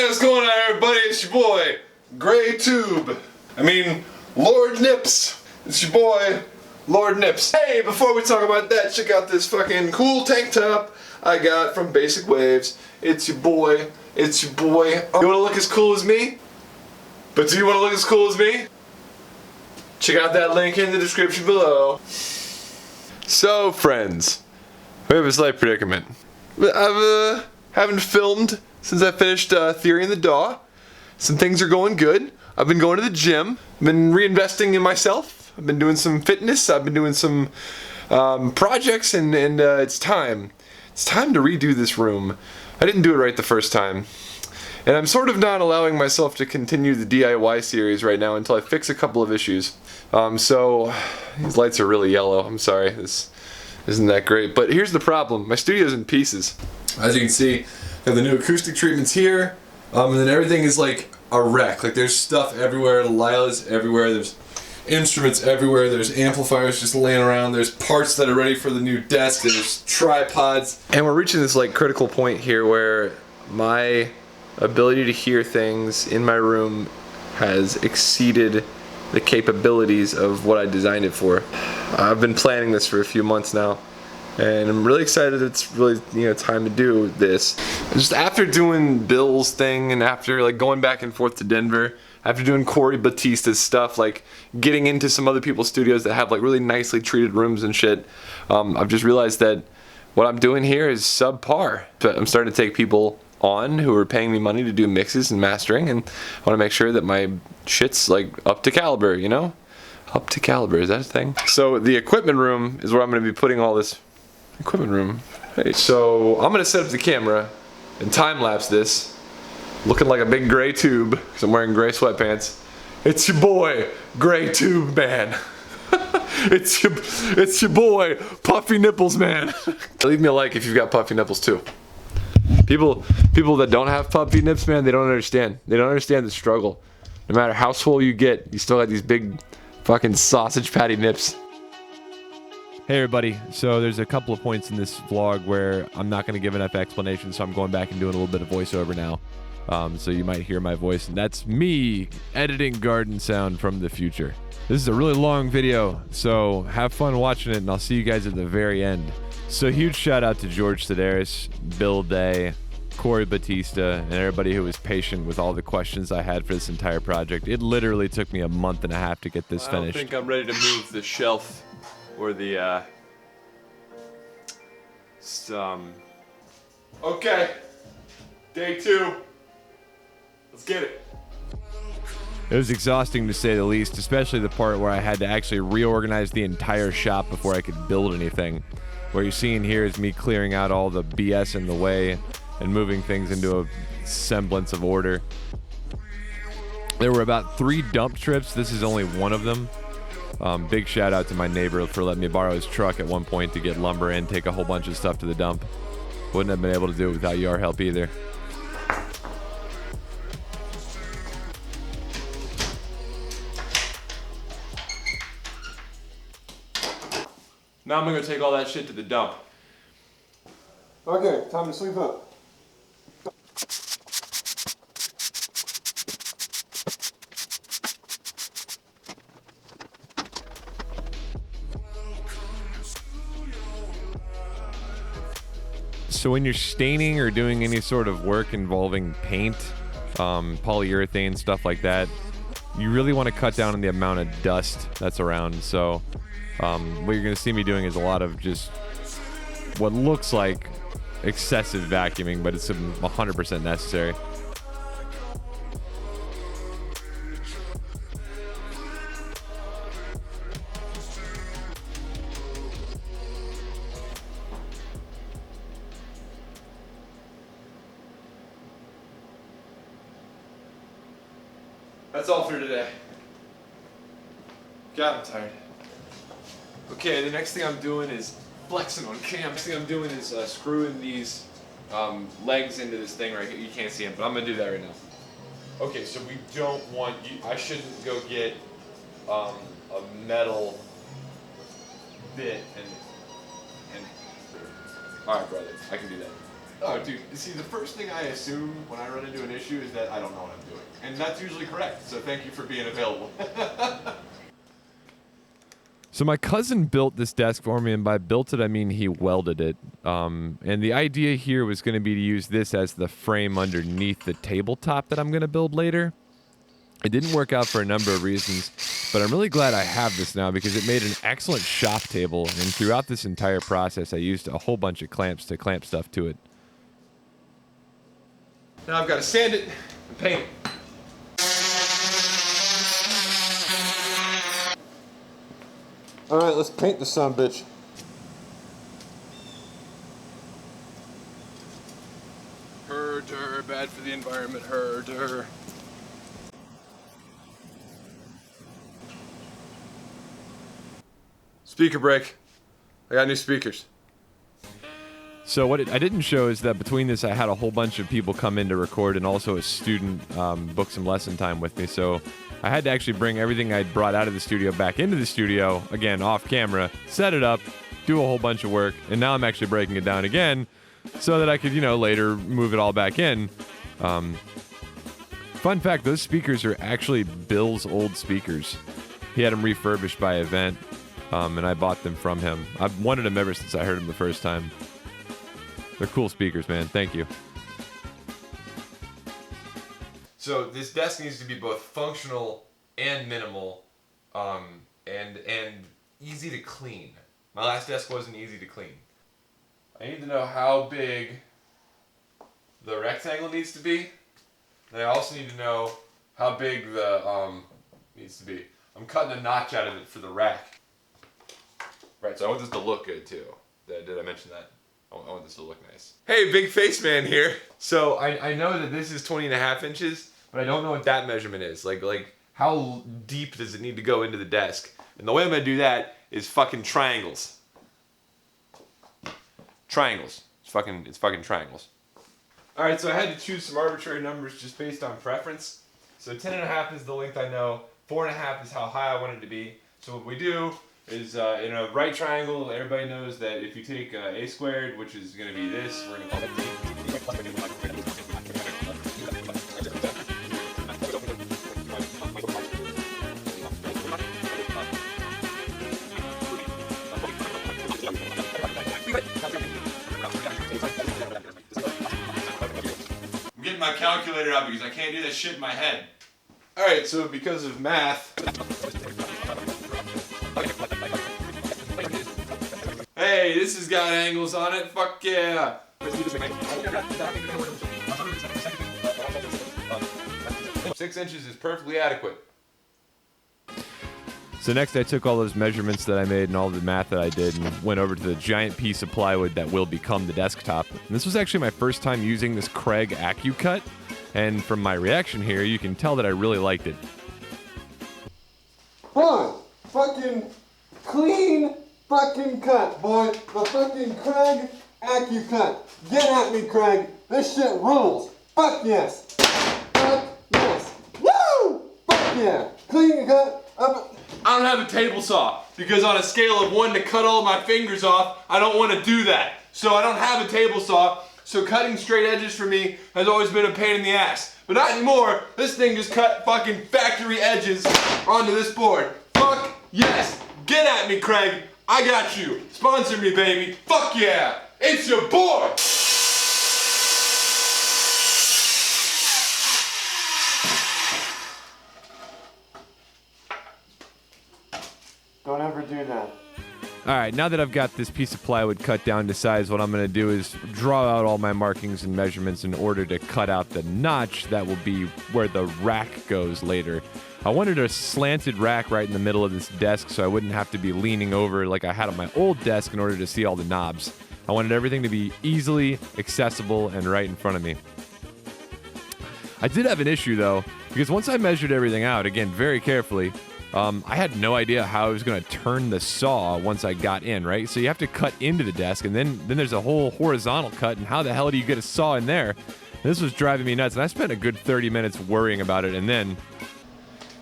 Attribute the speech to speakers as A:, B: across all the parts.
A: Hey, what's going on, everybody? It's your boy, Gray Tube. Lord Nips. It's your boy, Lord Nips. Hey, before we talk about that, check out this fucking cool tank top I got from Basic Wavez. It's your boy. It's your boy. You wanna look as cool as me? But do you wanna look as cool as me? Check out that link in the description below. So, friends, we have a slight predicament. I haven't filmed since I finished Theory in the DAW. Some things are going good. I've been going to the gym. I've been reinvesting in myself. I've been doing some fitness. I've been doing some projects, and it's time. It's time to redo this room. I didn't do it right the first time. And I'm sort of not allowing myself to continue the DIY series right now until I fix a couple of issues. So, these lights are really yellow. I'm sorry, this isn't that great. But here's the problem. My studio's in pieces. As you can see, I have the new acoustic treatments here, and then everything is like a wreck. Like, there's stuff everywhere, Lila's everywhere, there's instruments everywhere, there's amplifiers just laying around, there's parts that are ready for the new desk, there's tripods. And we're reaching this like critical point here where my ability to hear things in my room has exceeded the capabilities of what I designed it for. I've been planning this for a few months now, and I'm really excited it's really, time to do this. Just after doing Bill's thing and after like going back and forth to Denver, after doing Corey Batista's stuff, like getting into some other people's studios that have like really nicely treated rooms and shit, I've just realized that what I'm doing here is subpar. But I'm starting to take people on who are paying me money to do mixes and mastering, and I want to make sure that my shit's like up to caliber, Up to caliber, is that a thing? So the equipment room is where I'm going to be putting all this equipment room. Hey, so I'm going to set up the camera and time-lapse this, looking like a big gray tube, because I'm wearing gray sweatpants. It's your boy, Gray Tube Man. It's your boy, Puffy Nipples Man. Leave me a like if you've got puffy nipples too. People that don't have puffy nips, man, they don't understand. They don't understand the struggle. No matter how swole you get, you still got these big fucking sausage patty nips.
B: Hey everybody, so there's a couple of points in this vlog where I'm not going to give enough explanation, so I'm going back and doing a little bit of voiceover now. So you might hear my voice, and that's me editing garden sound from the future. This is a really long video, so have fun watching it, and I'll see you guys at the very end. So huge shout out to George Sedaris, Bill Day, Corey Batista, and everybody who was patient with all the questions I had for this entire project. It literally took me a month and a half to get this finished.
A: I don't think I'm ready to move the shelf or the Okay, day 2. Let's get it.
B: It was exhausting to say the least, especially the part where I had to actually reorganize the entire shop before I could build anything. What you're seeing here is me clearing out all the BS in the way and moving things into a semblance of order. There were about 3 dump trips. This is only one of them. Big shout out to my neighbor for letting me borrow his truck at one point to get lumber in, take a whole bunch of stuff to the dump. Wouldn't have been able to do it without your help either.
A: Now I'm gonna take all that shit to the dump. Okay, time to sleep up.
B: So when you're staining or doing any sort of work involving paint, polyurethane, stuff like that, you really want to cut down on the amount of dust that's around. So what you're going to see me doing is a lot of just what looks like excessive vacuuming, but it's 100% necessary.
A: That's all for today. God, I'm tired. Okay, the next thing I'm doing is flexing on cam. Next thing I'm doing is screwing these legs into this thing right here. You can't see them, but I'm gonna do that right now. Okay, so we don't want you. I shouldn't go get a metal bit and. All right, brother, I can do that. Oh, dude, see, the first thing I assume when I run into an issue is that I don't know what I'm doing. And that's usually correct, so thank you for being available.
B: So my cousin built this desk for me, and by built it, I mean he welded it. And the idea here was going to be to use this as the frame underneath the tabletop that I'm going to build later. It didn't work out for a number of reasons, but I'm really glad I have this now because it made an excellent shop table, and throughout this entire process, I used a whole bunch of clamps to clamp stuff to it.
A: Now I've got to sand it and paint it. Alright, let's paint the sumbitch. Herder, bad for the environment, herder. Speaker break. I got new speakers.
B: So what I didn't show is that between this, I had a whole bunch of people come in to record, and also a student booked some lesson time with me. So I had to actually bring everything I'd brought out of the studio back into the studio, again, off camera, set it up, do a whole bunch of work, and now I'm actually breaking it down again so that I could, later move it all back in. Fun fact, those speakers are actually Bill's old speakers. He had them refurbished by Event, and I bought them from him. I've wanted them ever since I heard them the first time. They're cool speakers, man. Thank you.
A: So this desk needs to be both functional and minimal, and easy to clean. My last desk wasn't easy to clean. I need to know how big the rectangle needs to be, and I also need to know how big the needs to be. I'm cutting a notch out of it for the rack. Right, so I want this to look good too. Did I mention that? I want this to look nice. Hey, big face man here. So I know that this is 20.5 inches, but I don't know what that measurement is. Like how deep does it need to go into the desk? And the way I'm gonna do that is fucking triangles. Triangles. It's fucking triangles. Alright, so I had to choose some arbitrary numbers just based on preference. So 10.5 is the length I know, 4.5 is how high I want it to be. So what we do is in a right triangle, everybody knows that if you take a squared, which is going to be this, we're going to call it I'm getting my calculator out because I can't do that shit in my head. Alright, so because of math... Hey, this has got angles on it, fuck yeah! 6 inches is perfectly adequate.
B: So next I took all those measurements that I made and all the math that I did and went over to the giant piece of plywood that will become the desktop. And this was actually my first time using this Kreg AccuCut, and from my reaction here, you can tell that I really liked it.
A: Boy, fucking clean fucking cut, boy. The fucking Kreg AccuCut. Get at me, Kreg. This shit rules. Fuck yes. Fuck yes. Woo! Fuck yeah. Clean cut. I don't have a table saw because on a scale of 1 to cut all my fingers off, I don't want to do that. So I don't have a table saw. So cutting straight edges for me has always been a pain in the ass. But not anymore. This thing just cut fucking factory edges onto this board. Fuck yes. Get at me, Kreg. I got you. Sponsor me, baby. Fuck yeah. It's your boy. Don't ever do that.
B: Alright, now that I've got this piece of plywood cut down to size, what I'm going to do is draw out all my markings and measurements in order to cut out the notch that will be where the rack goes later. I wanted a slanted rack right in the middle of this desk so I wouldn't have to be leaning over like I had on my old desk in order to see all the knobs. I wanted everything to be easily accessible and right in front of me. I did have an issue though, because once I measured everything out, again, very carefully, I had no idea how I was going to turn the saw once I got in, right? So you have to cut into the desk, and then there's a whole horizontal cut, and how the hell do you get a saw in there? And this was driving me nuts, and I spent a good 30 minutes worrying about it, and then...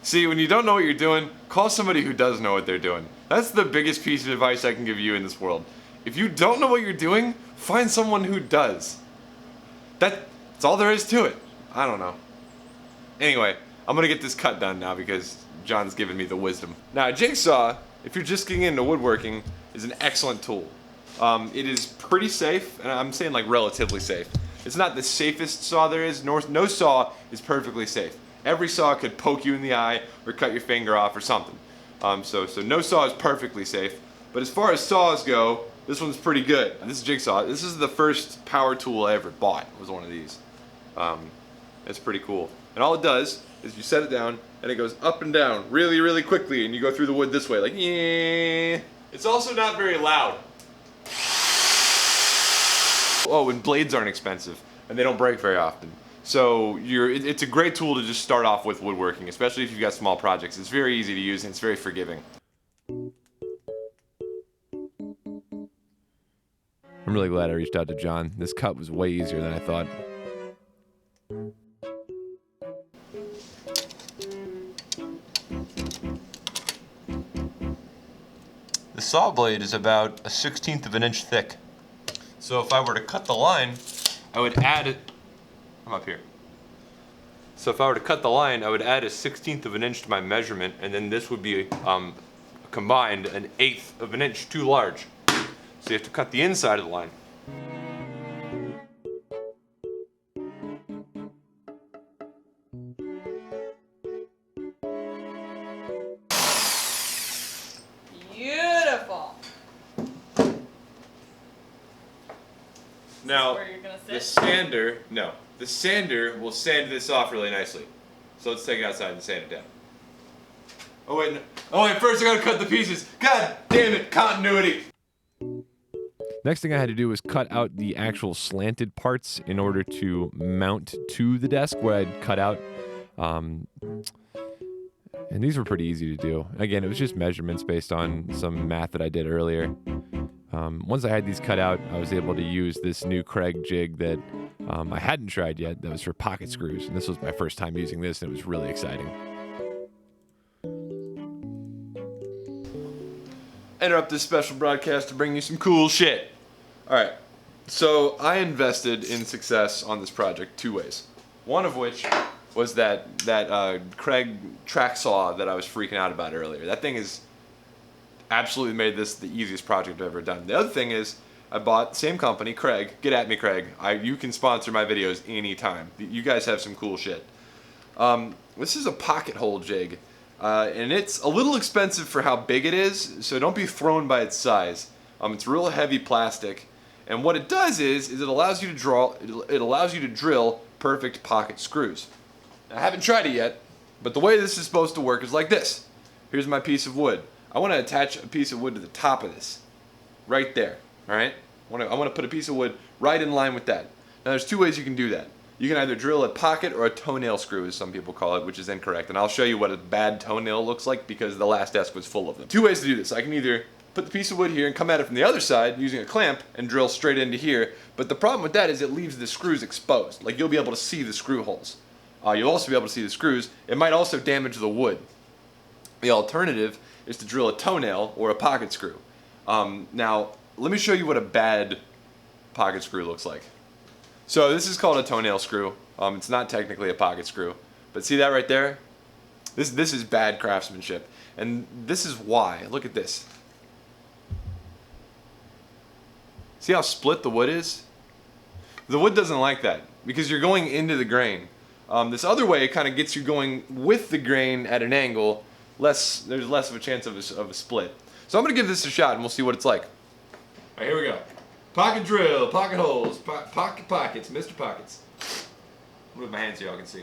A: See, when you don't know what you're doing, call somebody who does know what they're doing. That's the biggest piece of advice I can give you in this world. If you don't know what you're doing, find someone who does.
B: That's all there is to it. I don't know. Anyway, I'm gonna get this cut done now because John's given me the wisdom. Now, a jigsaw, if you're just getting into woodworking, is an excellent tool. It is pretty safe, and I'm saying like relatively safe. It's not the safest saw there is, nor no saw is perfectly safe. Every saw could poke you in the eye or cut your finger off or something. So no saw is perfectly safe. But as far as saws go, this one's pretty good. This jigsaw, this is the first power tool I ever bought, was one of these. It's pretty cool. And all it does is you set it down and it goes up and down really, really quickly, and you go through the wood this way, like yeah. It's also not very loud. Oh, and blades aren't expensive, and they don't break very often. So it's a great tool to just start off with woodworking, especially if you've got small projects. It's very easy to use and it's very forgiving. I'm really glad I reached out to John. This cut was way easier than I thought. The saw blade is about 1/16 of an inch thick. So if I were to cut the line, I would add it. I'm up here. So if I were to cut the line, I would add 1/16 of an inch to my measurement, and then this would be combined 1/8 of an inch too large. So you have to cut the inside of the line.
C: Beautiful.
B: Now,
C: Where you're gonna sit?
B: the sander will sand this off really nicely. So let's take it outside and sand it down. Oh wait, first I gotta cut the pieces. God damn it, continuity. Next thing I had to do was cut out the actual slanted parts in order to mount to the desk where I'd cut out. And these were pretty easy to do. Again, it was just measurements based on some math that I did earlier. Once I had these cut out, I was able to use this new Kreg jig that I hadn't tried yet. That was for pocket screws, and this was my first time using this, and it was really exciting. Interrupt this special broadcast to bring you some cool shit. Alright, so I invested in success on this project 2 ways. One of which was that Kreg track saw that I was freaking out about earlier. That thing has absolutely made this the easiest project I've ever done. The other thing is I bought, same company, Kreg. Get at me, Kreg. You can sponsor my videos anytime. You guys have some cool shit. This is a pocket hole jig. And it's a little expensive for how big it is, so don't be thrown by its size. It's real heavy plastic, and what it does is it allows you to drill perfect pocket screws. I haven't tried it yet, but the way this is supposed to work is like this. Here's my piece of wood. I want to attach a piece of wood to the top of this, right there. All right? I want to put a piece of wood right in line with that. Now, there's 2 ways you can do that. You can either drill a pocket or a toenail screw, as some people call it, which is incorrect. And I'll show you what a bad toenail looks like because the last desk was full of them. 2 ways to do this. I can either put the piece of wood here and come at it from the other side using a clamp and drill straight into here. But the problem with that is it leaves the screws exposed. Like, you'll be able to see the screw holes. You'll also be able to see the screws. It might also damage the wood. The alternative is to drill a toenail or a pocket screw. Now, let me show you what a bad pocket screw looks like. So this is called a toenail screw. It's not technically a pocket screw, but see that right there? This is bad craftsmanship, and this is why. Look at this. See how split the wood is? The wood doesn't like that because you're going into the grain. This other way kind of gets you going with the grain at an angle. There's less of a chance of a split. So I'm gonna give this a shot, and we'll see what it's like. All right, here we go. Pocket drill, pocket holes, pockets, Mr. Pockets. Move my hands so y'all can see.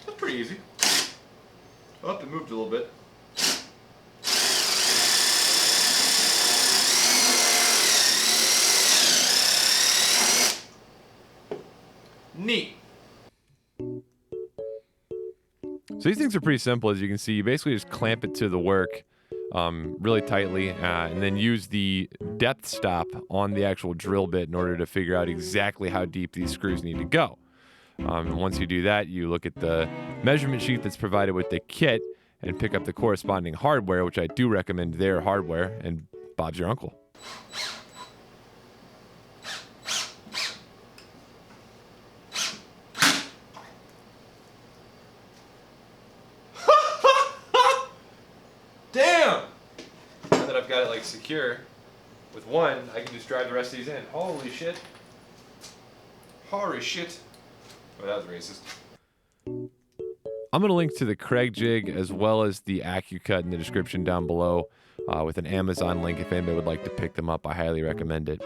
B: That's pretty easy. Oh, it moved a little bit. Neat. So these things are pretty simple, as you can see. You basically just clamp it to the work. really tightly, and then use the depth stop on the actual drill bit in order to figure out exactly how deep these screws need to go. Once you do that, you look at the measurement sheet that's provided with the kit and pick up the corresponding hardware, which I do recommend their hardware, and Bob's your uncle.
A: Damn! Now that I've got it like secure with one, I can just drive the rest of these in. Holy shit. Holy shit. Oh, that was racist.
B: I'm going to link to the Kreg jig as well as the AccuCut in the description down below with an Amazon link if anybody would like to pick them up. I highly recommend it.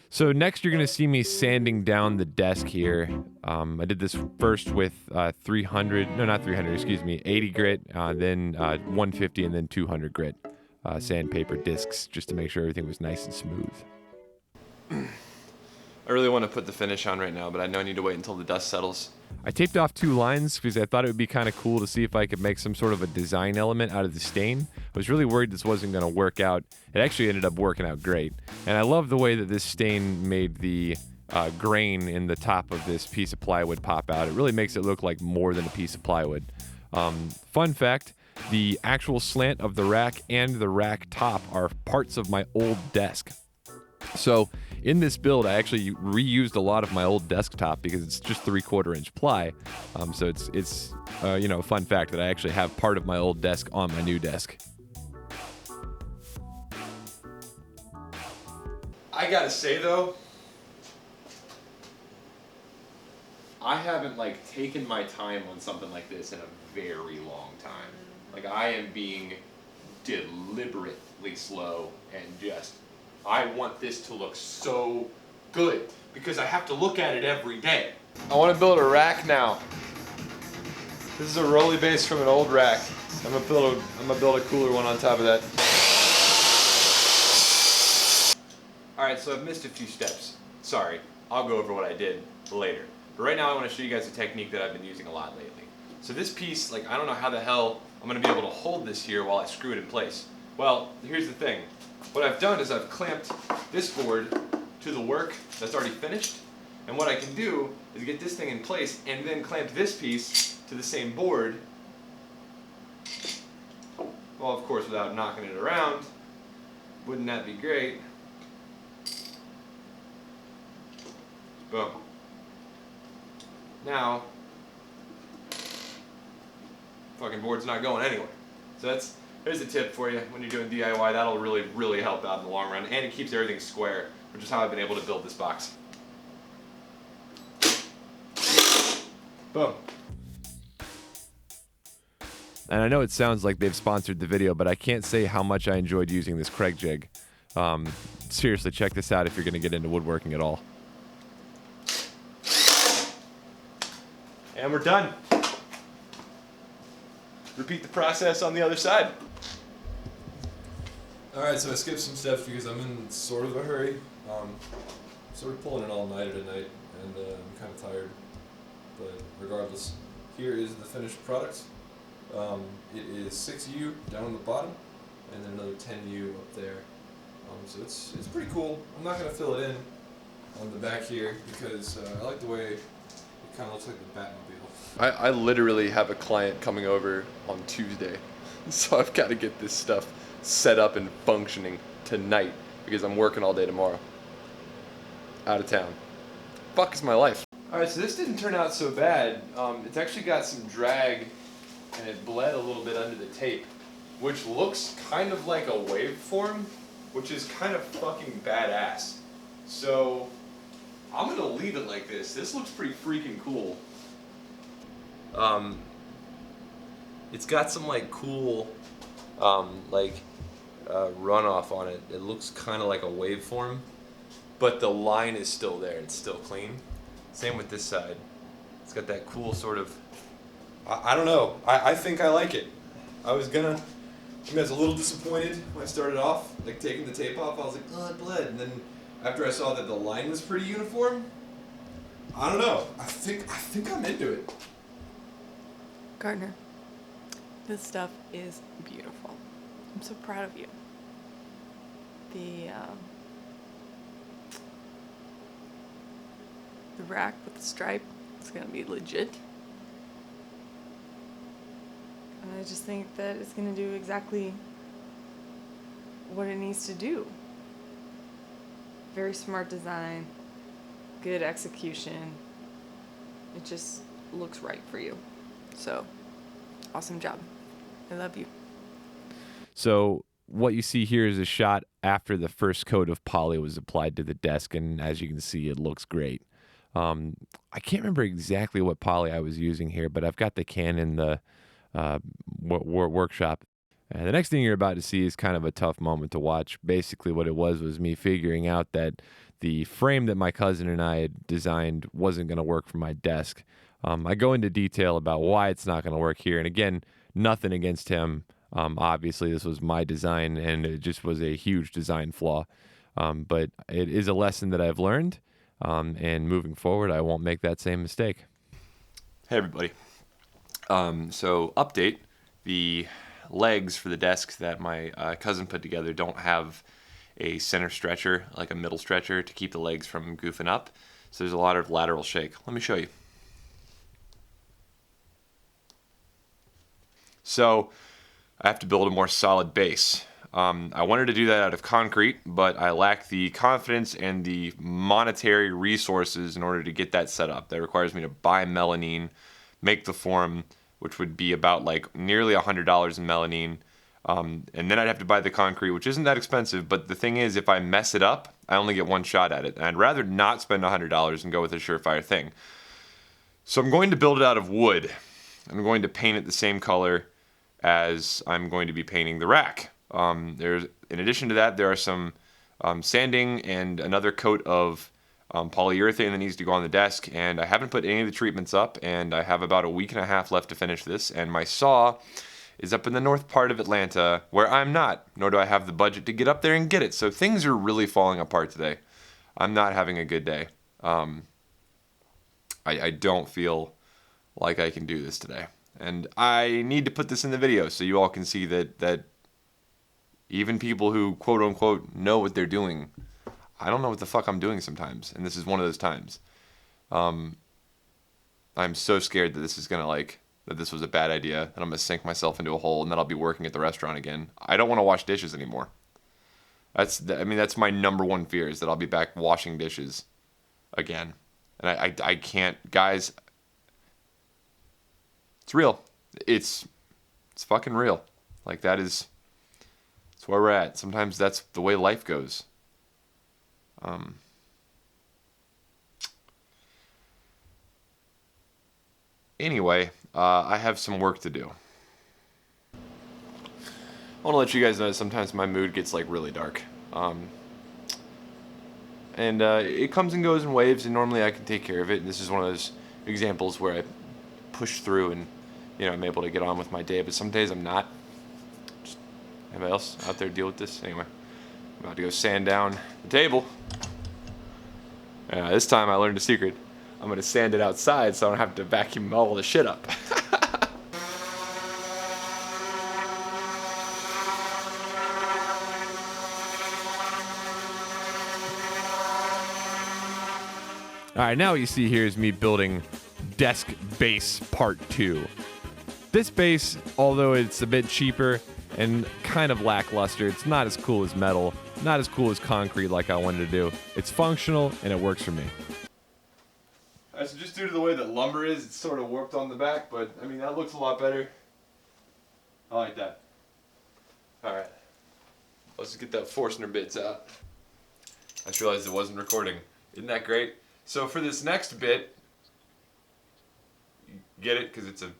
B: So next you're going to see me sanding down the desk here. I did this first with 80 grit, then 150 and then 200 grit sandpaper discs just to make sure everything was nice and smooth.
A: I really want to put the finish on right now, but I know I need to wait until the dust settles.
B: I taped off 2 lines because I thought it would be kind of cool to see if I could make some sort of a design element out of the stain. I was really worried this wasn't going to work out. It actually ended up working out great. And I love the way that this stain made the grain in the top of this piece of plywood pop out. It really makes it look like more than a piece of plywood. Fun fact, the actual slant of the rack and the rack top are parts of my old desk. So in this build, I actually reused a lot of my old desktop because it's just 3/4 inch ply. So it's a fun fact that I actually have part of my old desk on my new desk.
A: I gotta say though, I haven't taken my time on something like this in a very long time. I am being deliberately slow and I want this to look so good because I have to look at it every day. I want to build a rack now. This is a rolly base from an old rack. I'm gonna build a cooler one on top of that. All right, so I've missed a few steps. Sorry, I'll go over what I did later. But right now I want to show you guys a technique that I've been using a lot lately. So this piece, I don't know how the hell I'm gonna be able to hold this here while I screw it in place. Well, here's the thing. What I've done is I've clamped this board to the work that's already finished, and what I can do is get this thing in place and then clamp this piece to the same board, well, of course, without knocking it around. Wouldn't that be great? Boom. Now, fucking board's not going anywhere. So there's a tip for you when you're doing DIY. That'll really, really help out in the long run, and it keeps everything square, which is how I've been able to build this box. Boom.
B: And I know it sounds like they've sponsored the video, but I can't say how much I enjoyed using this Kreg jig. Seriously, check this out if you're going to get into woodworking at all.
A: And we're done. Repeat the process on the other side.
C: Alright, so I skipped some steps because I'm in sort of a hurry. Sort of pulling an all-nighter tonight, and I'm kind of tired. But regardless, here is the finished product. It is 6U down on the bottom, and then another 10U up there. So it's pretty cool. I'm not going to fill it in on the back here because I like the way it kind of looks like the Batmobile.
A: I literally have a client coming over on Tuesday, so I've got to get this stuff set up and functioning tonight because I'm working all day tomorrow. Out of town. Fuck is my life. Alright, so this didn't turn out so bad. It's actually got some drag and it bled a little bit under the tape, which looks kind of like a waveform, which is kind of fucking badass. So I'm gonna leave it like this. This looks pretty freaking cool. It's got some cool runoff on it. It looks kind of like a waveform, but the line is still there. It's still clean. Same with this side. It's got that cool sort of, I don't know. I think I like it. I was a little disappointed when I started off, taking the tape off. I was like, oh, it bled. And then after I saw that the line was pretty uniform, I don't know. I think I'm into it.
D: Gardner, this stuff is beautiful. I'm so proud of you. The rack with the stripe is gonna be legit. And I just think that it's gonna do exactly what it needs to do. Very smart design, good execution. It just looks right for you. So, awesome job. I love you.
B: So what you see here is a shot after the first coat of poly was applied to the desk, and as you can see, it looks great. I can't remember exactly what poly I was using here, but I've got the can in the workshop. And the next thing you're about to see is kind of a tough moment to watch. Basically, what it was me figuring out that the frame that my cousin and I had designed wasn't going to work for my desk. I go into detail about why it's not going to work here. And again, nothing against him. Obviously, this was my design, and it just was a huge design flaw. But it is a lesson that I've learned, and moving forward, I won't make that same mistake. Hey, everybody. So, update. The legs for the desk that my cousin put together don't have a center stretcher, like a middle stretcher, to keep the legs from goofing up. So there's a lot of lateral shake. Let me show you. So I have to build a more solid base. I wanted to do that out of concrete, but I lack the confidence and the monetary resources in order to get that set up. That requires me to buy melamine, make the form, which would be about like nearly $100 in melamine. And then I'd have to buy the concrete, which isn't that expensive. But the thing is, if I mess it up, I only get one shot at it. And I'd rather not spend $100 and go with a surefire thing. So I'm going to build it out of wood. I'm going to paint it the same color as I'm going to be painting the rack. In addition to that, there are some sanding and another coat of polyurethane that needs to go on the desk, and I haven't put any of the treatments up, and I have about a week and a half left to finish this, and my saw is up in the north part of Atlanta, where I'm not, nor do I have the budget to get up there and get it, so things are really falling apart today. I'm not having a good day. I don't feel like I can do this today, and I need to put this in the video so you all can see that even people who quote-unquote know what they're doing, I don't know what the fuck I'm doing sometimes, and this is one of those times. I'm so scared that this is gonna that this was a bad idea, and I'm gonna sink myself into a hole, and then I'll be working at the restaurant again. I don't want to wash dishes anymore. That's my number one fear, is that I'll be back washing dishes again, and I can't, guys. It's real. It's fucking real. Like that's where we're at. Sometimes that's the way life goes. Anyway, I have some work to do. I want to let you guys know that sometimes my mood gets like really dark. And it comes and goes in waves, and normally I can take care of it. And this is one of those examples where I push through and, I'm able to get on with my day. But some days I'm not. Just anybody else out there deal with this? Anyway, I'm about to go sand down the table. This time I learned a secret. I'm going to sand it outside so I don't have to vacuum all the shit up. Alright, now what you see here is me building desk base part 2. This base, although it's a bit cheaper and kind of lackluster, it's not as cool as metal, not as cool as concrete like I wanted to do. It's functional and it works for me. Alright, so just due to the way that lumber is, it's sort of warped on the back, but I mean that looks a lot better. I like that. Alright, let's get that Forstner bits out. I just realized it wasn't recording. Isn't that great? So for this next bit, you get it? Because it's a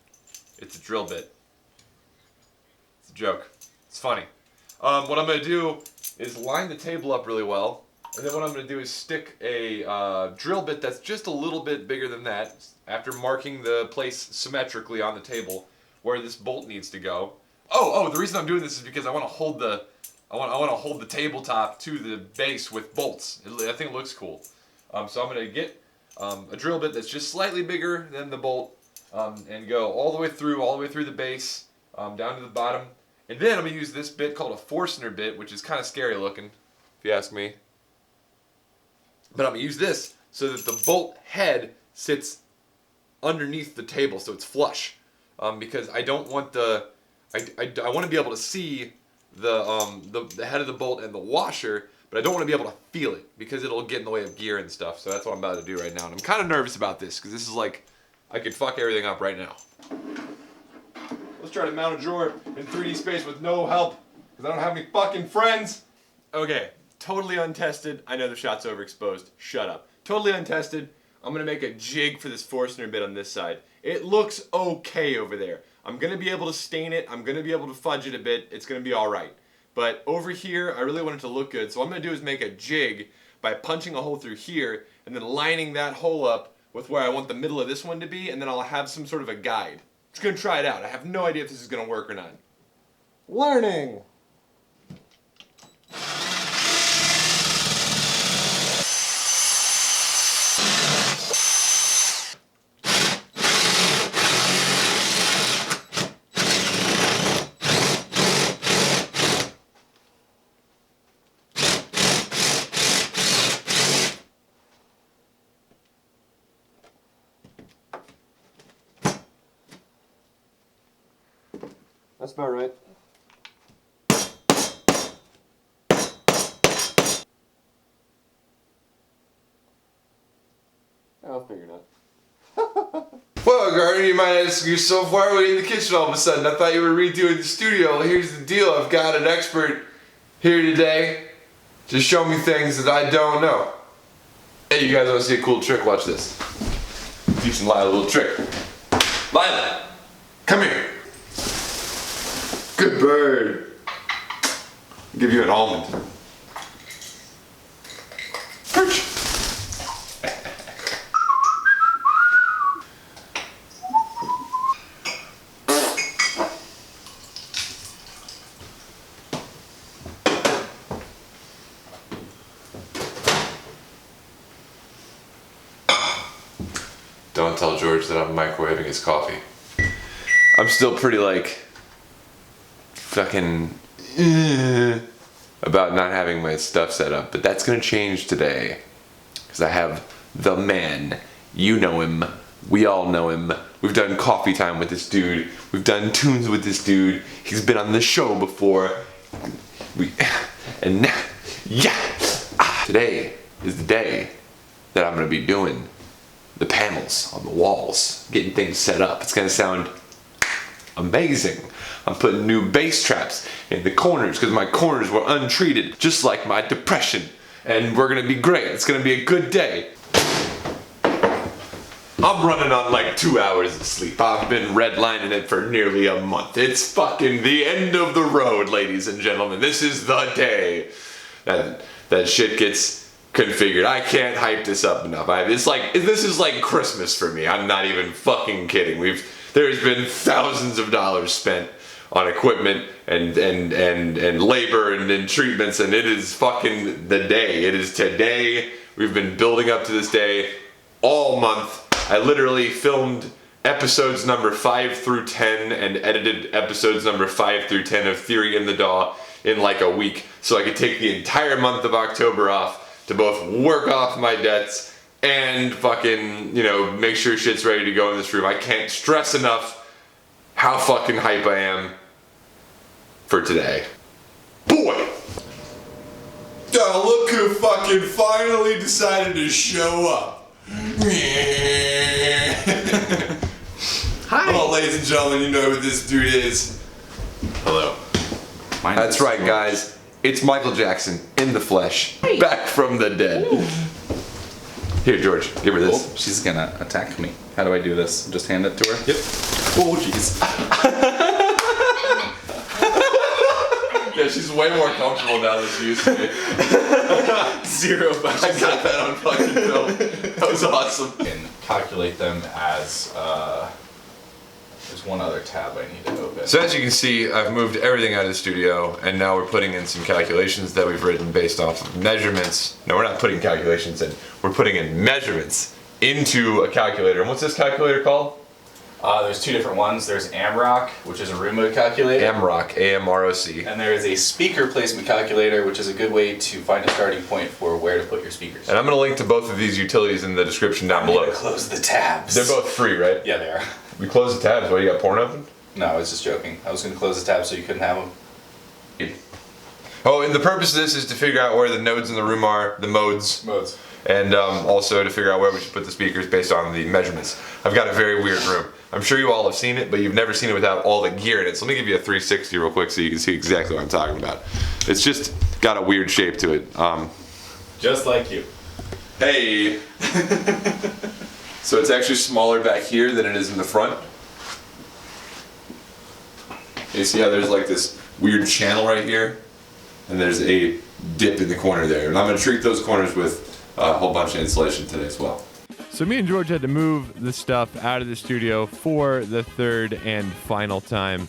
B: drill bit. It's a joke. It's funny. What I'm going to do is line the table up really well, and then what I'm going to do is stick a drill bit that's just a little bit bigger than that, after marking the place symmetrically on the table where this bolt needs to go. Oh, the reason I'm doing this is because I want to hold the tabletop to the base with bolts. I think it looks cool. So I'm going to get a drill bit that's just slightly bigger than the bolt, and go all the way through the base, down to the bottom, And then I'm gonna use this bit called a Forstner bit, which is kind of scary looking, if you ask me. But I'm gonna use this so that the bolt head sits underneath the table, so it's flush. Because I don't want I want to be able to see the head of the bolt and the washer, but I don't want to be able to feel it because it'll get in the way of gear and stuff. So that's what I'm about to do right now. And I'm kind of nervous about this because this is like, I could fuck everything up right now. Let's try to mount a drawer in 3D space with no help because I don't have any fucking friends. Okay, totally untested. I know the shot's overexposed. Shut up. Totally untested. I'm gonna make a jig for this Forstner bit on this side. It looks okay over there. I'm gonna be able to stain it. I'm gonna be able to fudge it a bit. It's gonna be all right. But over here, I really want it to look good. So what I'm gonna do is make a jig by punching a hole through here and then lining that hole up with where I want the middle of this one to be, and then I'll have some sort of a guide. I'm just gonna try it out. I have no idea if this is gonna work or not. Learning. That's about right. I'll figure it out. Well, Gardner, you might ask yourself, why are we in the kitchen all of a sudden? I thought you were redoing the studio. Here's the deal. I've got an expert here today to show me things that I don't know. Hey, you guys want to see a cool trick? Watch this. Teaching Lila a little trick. Lila, come here. Good bird. I'll give you an almond. Perch. Don't tell George that I'm microwaving his coffee. I'm still pretty like fucking about not having my stuff set up, but that's gonna change today because I have the man. You know him. We all know him. We've done coffee time with this dude. We've done tunes with this dude. He's been on the show before. Today is the day that I'm gonna be doing the panels on the walls, getting things set up. It's gonna sound amazing. I'm putting new bass traps in the corners because my corners were untreated, just like my depression. And we're gonna be great. It's gonna be a good day. I'm running on like 2 hours of sleep. I've been redlining it for nearly a month. It's fucking the end of the road, ladies and gentlemen. This is the day that shit gets configured. I can't hype this up enough. This is like Christmas for me. I'm not even fucking kidding. There's been thousands of dollars spent on equipment and labor and treatments, and it is fucking the day. It is today. We've been building up to this day all month. I literally filmed episodes number 5 through 10 and edited episodes number 5 through 10 of Theory in the DAW in like a week, so I could take the entire month of October off to both work off my debts and fucking, make sure shit's ready to go in this room. I can't stress enough how fucking hype I am for today. Boy! Oh, look who fucking finally decided to show up. Hi. Well, ladies and gentlemen, you know who this dude is. Hello. That's right, guys. It's Michael Jackson in the flesh, back from the dead. Ooh. Here, George, give her this.
E: Oh, she's gonna attack me. How do I do this? Just hand it to her?
B: Yep. Oh, jeez. Yeah, she's way more comfortable now than she used to be.
E: 0 bucks.
B: I got that on fucking film. That was awesome.
E: And calculate them as, there's one other tab I need to open.
B: So as you can see, I've moved everything out of the studio, and now we're putting in some calculations that we've written based off of measurements. No, we're not putting calculations in. We're putting in measurements into a calculator. And what's this calculator called?
E: There's two different ones. There's AMROC, which is a room mode calculator.
A: AMROC, A-M-R-O-C.
E: And there is a speaker placement calculator, which is a good way to find a starting point for where to put your speakers.
A: And I'm going to link to both of these utilities in the description down below.
E: Close the tabs.
A: They're both free, right?
E: Yeah, they are.
A: We close the tabs. Why, you got porn open?
E: No, I was just joking. I was going to close the tabs so you couldn't have them.
A: Oh, and the purpose of this is to figure out where the nodes in the room are, the modes.
E: Modes.
A: And also to figure out where we should put the speakers based on the measurements. I've got a very weird room. I'm sure you all have seen it, but you've never seen it without all the gear in it. So let me give you a 360 real quick so you can see exactly what I'm talking about. It's just got a weird shape to it.
E: Just like you.
A: Hey! So it's actually smaller back here than it is in the front. You see how there's like this weird channel right here? And there's a dip in the corner there. And I'm going to treat those corners with a whole bunch of insulation today as well.
B: So me and George had to move the stuff out of the studio for the third and final time.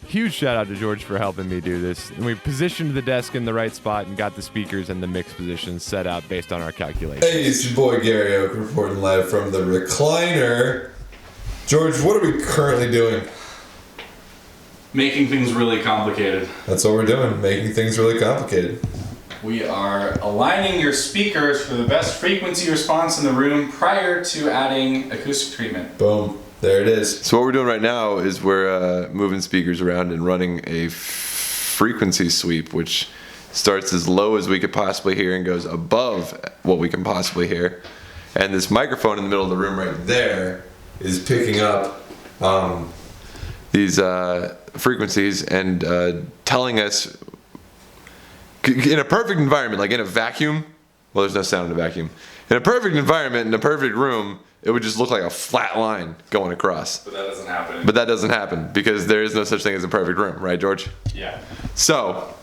B: Huge shout out to George for helping me do this. And we positioned the desk in the right spot and got the speakers and the mix positions set out based on our calculations.
A: Hey, it's your boy Gary Oak reporting live from the recliner. George, what are we currently doing?
E: Making things really complicated.
A: That's what we're doing, making things really complicated.
E: We are aligning your speakers for the best frequency response in the room prior to adding acoustic treatment.
A: Boom. There it is. So what we're doing right now is we're moving speakers around and running a frequency sweep, which starts as low as we could possibly hear and goes above what we can possibly hear. And this microphone in the middle of the room right there is picking up these frequencies and telling us, in a perfect environment, like in a vacuum, well, there's no sound in a vacuum. In a perfect environment, in a perfect room, it would just look like a flat line going across.
E: But that doesn't happen.
A: But that doesn't happen because there is no such thing as a perfect room, right, George?
E: Yeah.
A: So,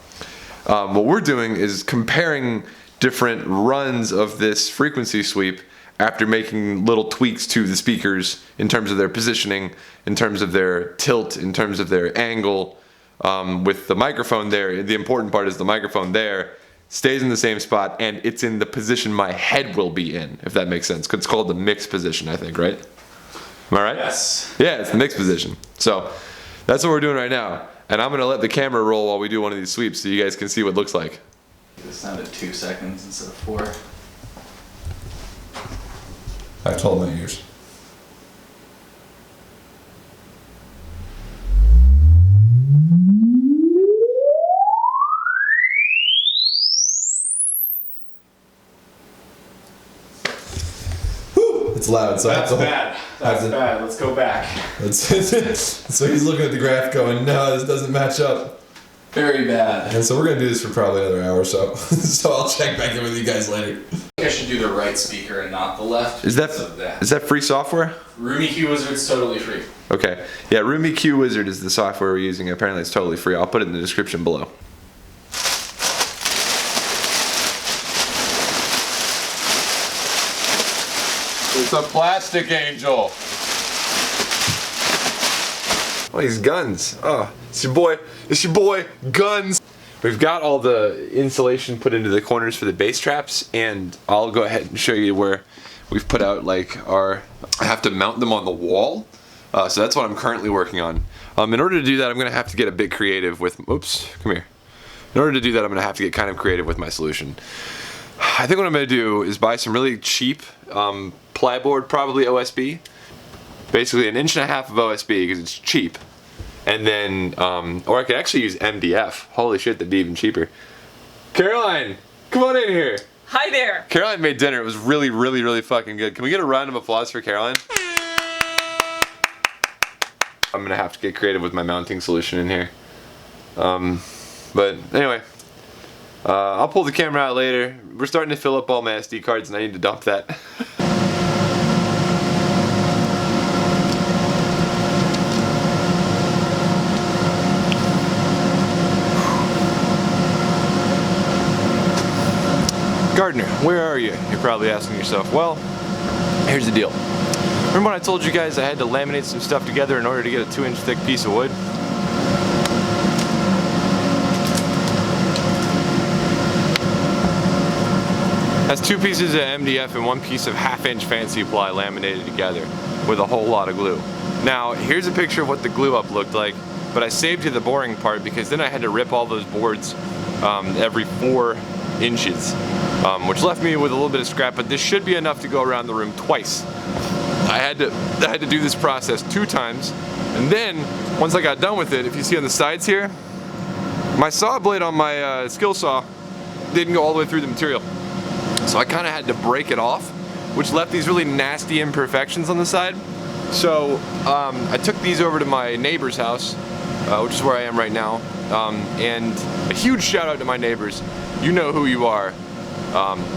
A: what we're doing is comparing different runs of this frequency sweep after making little tweaks to the speakers in terms of their positioning, in terms of their tilt, in terms of their angle. With the microphone there, the important part is the microphone there stays in the same spot and it's in the position my head will be in, if that makes sense. 'Cause it's called the mix position, I think, right? Am I right?
E: Yes.
A: Yeah, it's the mix position. So that's what we're doing right now. And I'm gonna let the camera roll while we do one of these sweeps so you guys can see what it looks like.
E: This sounded 2 seconds instead of 4.
A: I told my ears. It's loud, so
E: That's bad. That's bad. Let's go back.
A: So he's looking at the graph going, no, this doesn't match up.
E: Very bad.
A: And so we're gonna do this for probably another hour or so. So I'll check back in with you guys later.
E: I think I should do the right speaker and not the left.
A: Is
E: because of
A: that free software?
E: Room EQ Wizard's totally free.
A: Okay. Yeah, Room EQ Wizard is the software we're using. Apparently it's totally free. I'll put it in the description below. It's a plastic angel. Oh, these guns. Oh, it's your boy, Guns. We've got all the insulation put into the corners for the bass traps, and I'll go ahead and show you where we've put out like I have to mount them on the wall. So that's what I'm currently working on. In order to do that, I'm gonna have to get a bit creative with, oops, come here. In order to do that, I'm gonna have to get kind of creative with my solution. I think what I'm gonna do is buy some really cheap plyboard, probably OSB. Basically 1.5 inches of OSB because it's cheap. And then, or I could actually use MDF. Holy shit, that'd be even cheaper. Caroline, come on in here.
F: Hi there.
A: Caroline made dinner. It was really, really, really fucking good. Can we get a round of applause for Caroline? I'm gonna have to get creative with my mounting solution in here. But anyway, I'll pull the camera out later. We're starting to fill up all my SD cards and I need to dump that. Gardner, where are you? You're probably asking yourself. Well, here's the deal. Remember when I told you guys I had to laminate some stuff together in order to get a 2-inch thick piece of wood? That's 2 pieces of MDF and 1 piece of 1/2 inch fancy ply laminated together.
B: with a whole lot of glue. Now, here's a picture of what the glue up looked like, but I saved you the boring part because then I had to rip all those boards every 4 inches, which left me with a little bit of scrap, but this should be enough to go around the room twice. I had to do this process 2 times, and then once I got done with it, if you see on the sides here, my saw blade on my skill saw didn't go all the way through the material. So I kind of had to break it off, which left these really nasty imperfections on the side. So I took these over to my neighbor's house, which is where I am right now, and a huge shout out to my neighbors. You know who you are,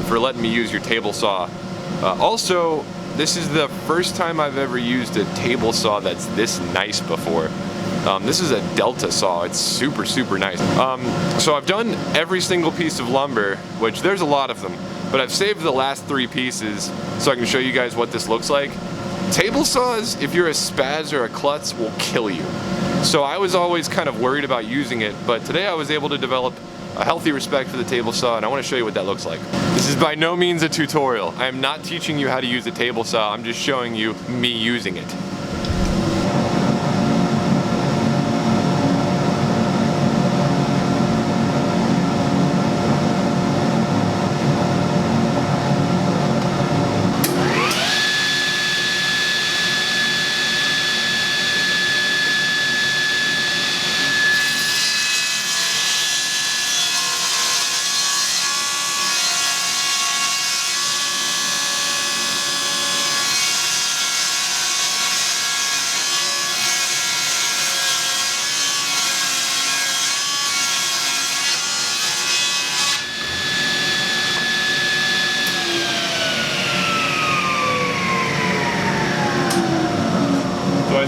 B: for letting me use your table saw. Also, this is the first time I've ever used a table saw that's this nice before. This is a Delta saw. It's super, super nice. So I've done every single piece of lumber, which there's a lot of them, but I've saved the last 3 pieces so I can show you guys what this looks like. Table saws, if you're a spaz or a klutz, will kill you. So I was always kind of worried about using it, but today I was able to develop a healthy respect for the table saw, and I want to show you what that looks like. This is by no means a tutorial. I am not teaching you how to use a table saw, I'm just showing you me using it.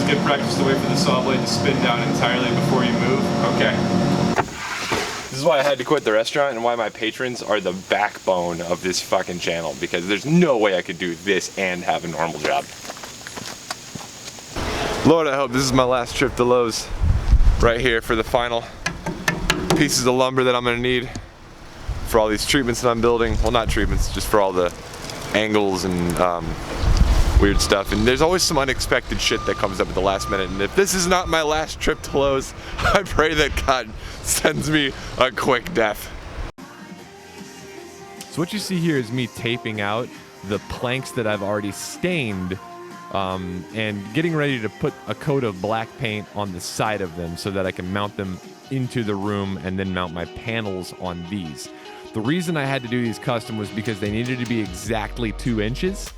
B: Get practice to wait for the saw blade to spin down entirely before you move. Okay. This is why I had to quit the restaurant and why my patrons are the backbone of this fucking channel, because there's no way I could do this and have a normal job. Lord, I hope this is my last trip to Lowe's right here for the final pieces of lumber that I'm gonna need for all these treatments that I'm building. Well, not treatments, just for all the angles and weird stuff, and there's always some unexpected shit that comes up at the last minute, and if this is not my last trip to Lowe's, I pray that God sends me a quick death. So what you see here is me taping out the planks that I've already stained and getting ready to put a coat of black paint on the side of them so that I can mount them into the room and then mount my panels on these. The reason I had to do these custom was because they needed to be exactly 2 inches.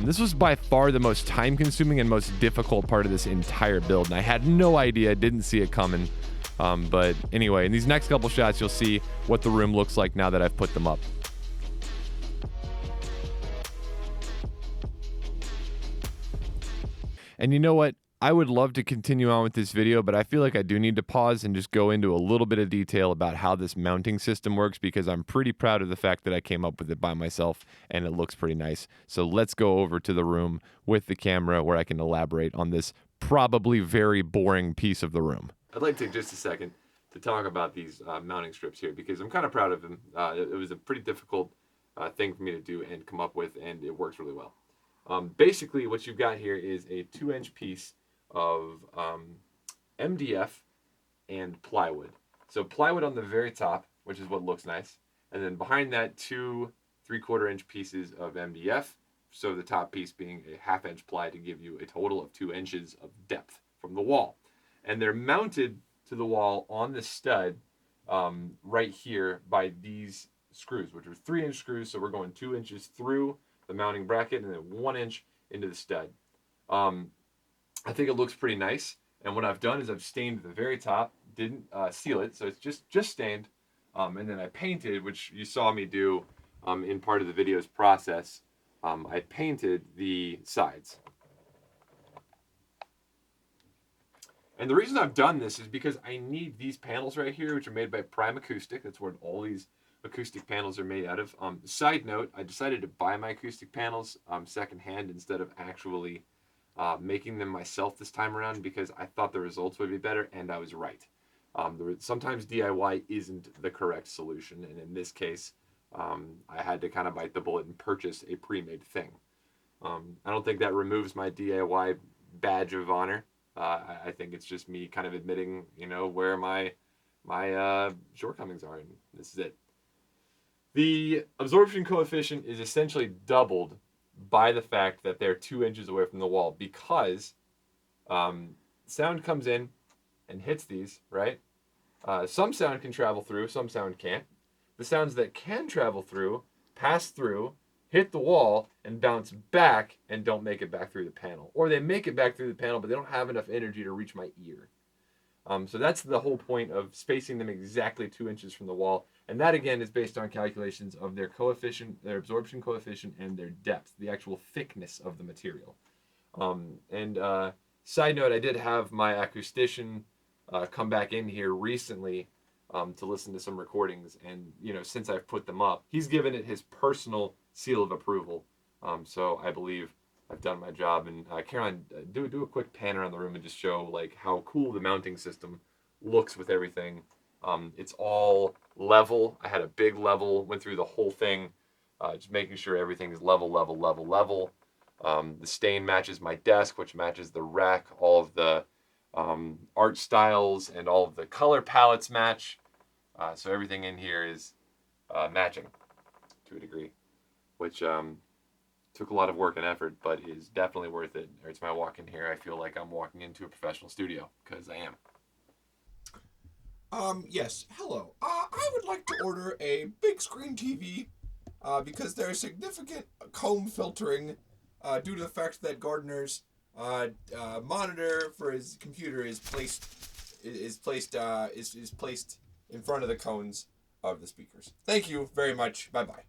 B: This was by far the most time-consuming and most difficult part of this entire build, and I had no idea, didn't see it coming. But anyway, in these next couple shots, you'll see what the room looks like now that I've put them up. And you know what? I would love to continue on with this video, but I feel like I do need to pause and just go into a little bit of detail about how this mounting system works, because I'm pretty proud of the fact that I came up with it by myself and it looks pretty nice. So let's go over to the room with the camera where I can elaborate on this probably very boring piece of the room. I'd like to take just a second to talk about these mounting strips here, because I'm kind of proud of them. It was a pretty difficult thing for me to do and come up with, and it works really well. Basically, what you've got here is a 2-inch piece of MDF and plywood. So plywood on the very top, which is what looks nice, and then behind that 2 3/4-inch pieces of MDF, so the top piece being a 1/2-inch ply to give you a total of 2 inches of depth from the wall. And they're mounted to the wall on the stud right here by these screws, which are 3-inch screws, so we're going 2 inches through the mounting bracket and then 1 inch into the stud. I think it looks pretty nice, and what I've done is I've stained the very top, didn't seal it, so it's just stained, and then I painted, which you saw me do in part of the video's process. I painted the sides. And the reason I've done this is because I need these panels right here, which are made by Prime Acoustic. That's what all these acoustic panels are made out of. Side note, I decided to buy my acoustic panels secondhand instead of actually making them myself this time around, because I thought the results would be better, and I was right. Sometimes DIY isn't the correct solution, and in this case, I had to kind of bite the bullet and purchase a pre-made thing. I don't think that removes my DIY badge of honor. I think it's just me kind of admitting, where my shortcomings are, and this is it. The absorption coefficient is essentially doubled by the fact that they're 2 inches away from the wall, because sound comes in and hits these, right? Some sound can travel through, some sound can't. The sounds that can travel through, pass through, hit the wall, and bounce back and don't make it back through the panel. Or they make it back through the panel, but they don't have enough energy to reach my ear. So that's the whole point of spacing them exactly 2 inches from the wall. And that, again, is based on calculations of their coefficient, their absorption coefficient, and their depth, the actual thickness of the material. Side note, I did have my acoustician come back in here recently to listen to some recordings. And, since I've put them up, he's given it his personal seal of approval. So I believe I've done my job. And Caroline, do a quick pan around the room and just show how cool the mounting system looks with everything. It's all level. I had a big level, went through the whole thing, just making sure everything's level. The stain matches my desk, which matches the rack. All of the art styles and all of the color palettes match. So everything in here is matching to a degree, which took a lot of work and effort, but is definitely worth it. Every time I walk in here, I feel like I'm walking into a professional studio, because I am.
F: Yes, hello. I would like to order a big screen TV, because there's significant comb filtering, due to the fact that Gardner's, monitor for his computer is placed in front of the cones of the speakers. Thank you very much. Bye-bye.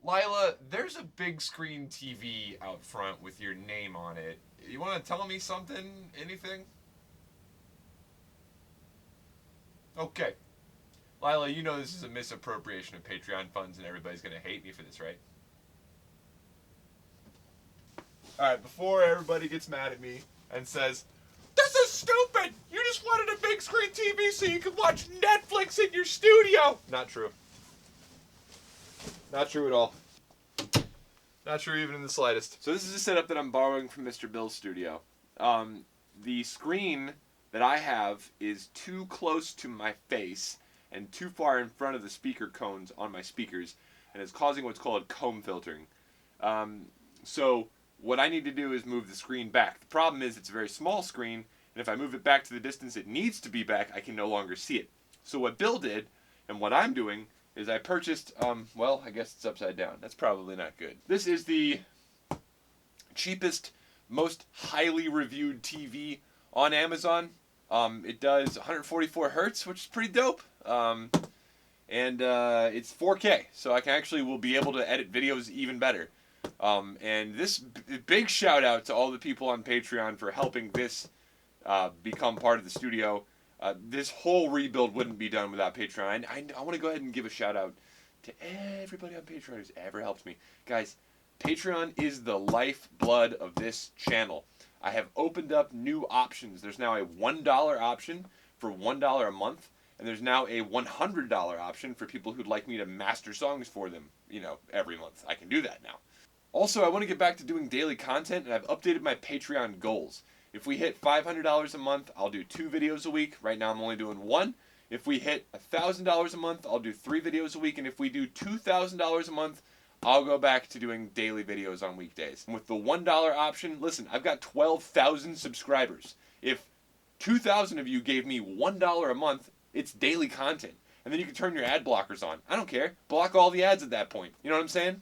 B: Lila, there's a big screen TV out front with your name on it. You want to tell me something? Anything? Okay. Lila, you know this is a misappropriation of Patreon funds and everybody's going to hate me for this, right? Alright, before everybody gets mad at me and says, "This is stupid! You just wanted a big screen TV so you could watch Netflix in your studio!" Not true. Not true at all. Not true even in the slightest. So this is a setup that I'm borrowing from Mr. Bill's studio. The screen that I have is too close to my face and too far in front of the speaker cones on my speakers, and it's causing what's called comb filtering. So what I need to do is move the screen back. The problem is it's a very small screen, and if I move it back to the distance it needs to be back, I can no longer see it. So what Bill did, and what I'm doing, is I purchased, I guess it's upside down. That's probably not good. This is the cheapest, most highly reviewed TV on Amazon. It does 144 hertz, which is pretty dope. And it's 4K, so I will be able to edit videos even better. And this big shout out to all the people on Patreon for helping this become part of the studio. This whole rebuild wouldn't be done without Patreon. I want to go ahead and give a shout out to everybody on Patreon who's ever helped me. Guys, Patreon is the lifeblood of this channel. I have opened up new options. There's now a $1 option for $1 a month, and there's now a $100 option for people who'd like me to master songs for them, every month. I can do that now. Also, I want to get back to doing daily content, and I've updated my Patreon goals. If we hit $500 a month, I'll do 2 videos a week. Right now I'm only doing 1. If we hit $1,000 a month, I'll do 3 videos a week. And if we do $2,000 a month, I'll go back to doing daily videos on weekdays. And with the $1 option, listen, I've got 12,000 subscribers. If 2,000 of you gave me $1 a month, it's daily content. And then you can turn your ad blockers on. I don't care. Block all the ads at that point. You know what I'm saying?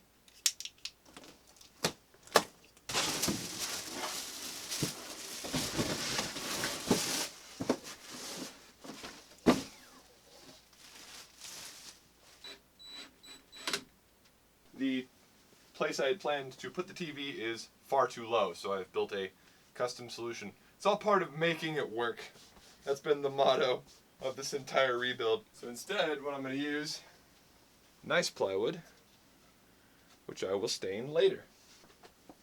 B: The place I had planned to put the TV is far too low, so I've built a custom solution. It's all part of making it work. That's been the motto of this entire rebuild. So instead, what I'm going to use, nice plywood, which I will stain later.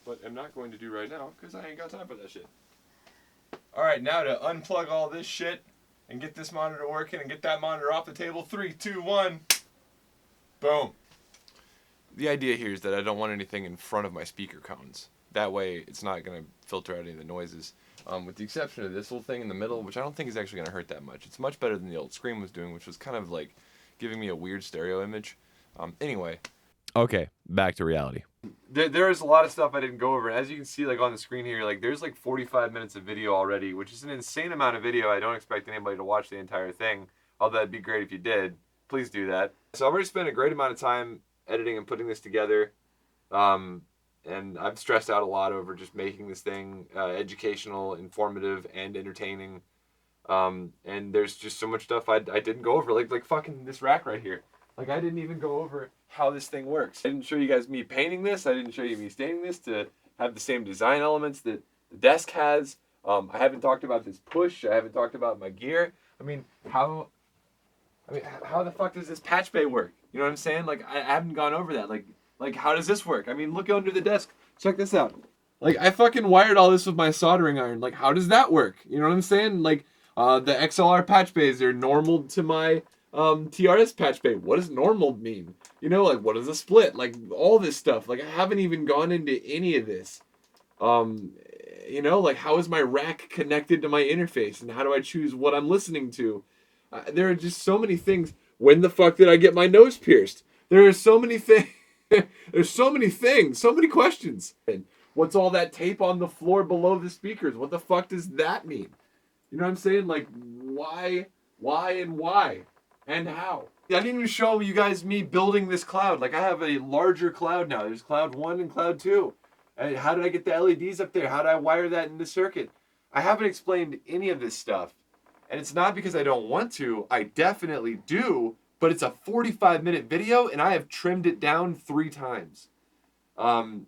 B: But I'm not going to do right now, because I ain't got time for that shit. Alright, now to unplug all this shit, and get this monitor working, and get that monitor off the table. 3, 2, 1. Boom.
A: the idea here is that I don't want anything in front of my speaker cones. That way, it's not going to filter out any of the noises. With the exception of this little thing in the middle, which I don't think is actually going to hurt that much. It's much better than the old Scream was doing, which was kind of like giving me a weird stereo image. Anyway.
B: Okay, back to reality.
A: There is a lot of stuff I didn't go over. As you can see, like on the screen here, like there's like 45 minutes of video already, which is an insane amount of video. I don't expect anybody to watch the entire thing, although it'd be great if you did. Please do that. So I've already spent a great amount of time editing and putting this together. And I've stressed out a lot over just making this thing educational, informative, and entertaining. And there's just so much stuff I didn't go over, like fucking this rack right here. Like I didn't even go over how this thing works. I didn't show you guys me painting this. I didn't show you me staining this to have the same design elements that the desk has. I haven't talked about this push. I haven't talked about my gear. I mean, how the fuck does this patch bay work? You know what I'm saying? Like I haven't gone over that. Like how does this work? I mean, look under the desk. Check this out. Like I fucking wired all this with my soldering iron. Like how does that work? You know what I'm saying? Like the XLR patch bays, they're normal to my TRS patch bay. What does normal mean? You know, like what is a split? Like all this stuff. Like I haven't even gone into any of this. You know, like how is my rack connected to my interface, and how do I choose what I'm listening to? There are just so many things. When the fuck did I get my nose pierced? There are so many things. There's so many things, so many questions. And what's all that tape on the floor below the speakers? What the fuck does that mean? You know what I'm saying? Like why, and why, and how? I didn't even show you guys me building this cloud. Like I have a larger cloud now. There's cloud 1 and cloud 2. And how did I get the LEDs up there? How did I wire that in the circuit? I haven't explained any of this stuff. And it's not because I don't want to. I definitely do. But it's a 45-minute video, and I have trimmed it down 3 times. So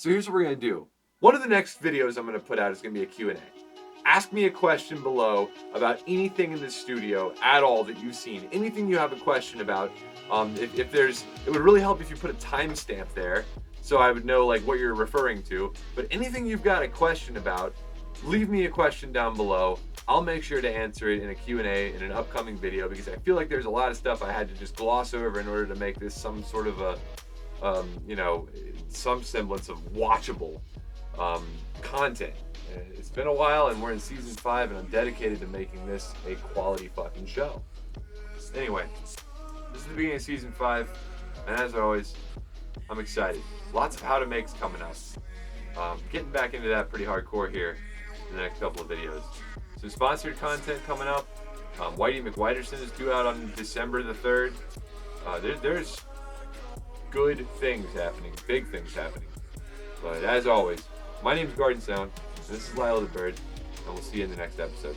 A: here's what we're going to do. One of the next videos I'm going to put out is going to be a Q&A. Ask me a question below about anything in this studio at all that you've seen. Anything you have a question about. If there's, it would really help if you put a timestamp there, so I would know like what you're referring to. But anything you've got a question about, leave me a question down below. I'll make sure to answer it in a Q&A in an upcoming video, because I feel like there's a lot of stuff I had to just gloss over in order to make this some sort of a, you know, some semblance of watchable content. It's been a while, and we're in season 5, and I'm dedicated to making this a quality fucking show. Anyway, this is the beginning of season 5, and as always, I'm excited. Lots of how to makes coming up. Getting back into that pretty hardcore here in the next couple of videos. Some sponsored content coming up. Whitey McWhiterson is due out on December the 3rd. There's good things happening, big things happening. But as always, my name is GARDNSOUND, and this is Lyle the Bird, and we'll see you in the next episode.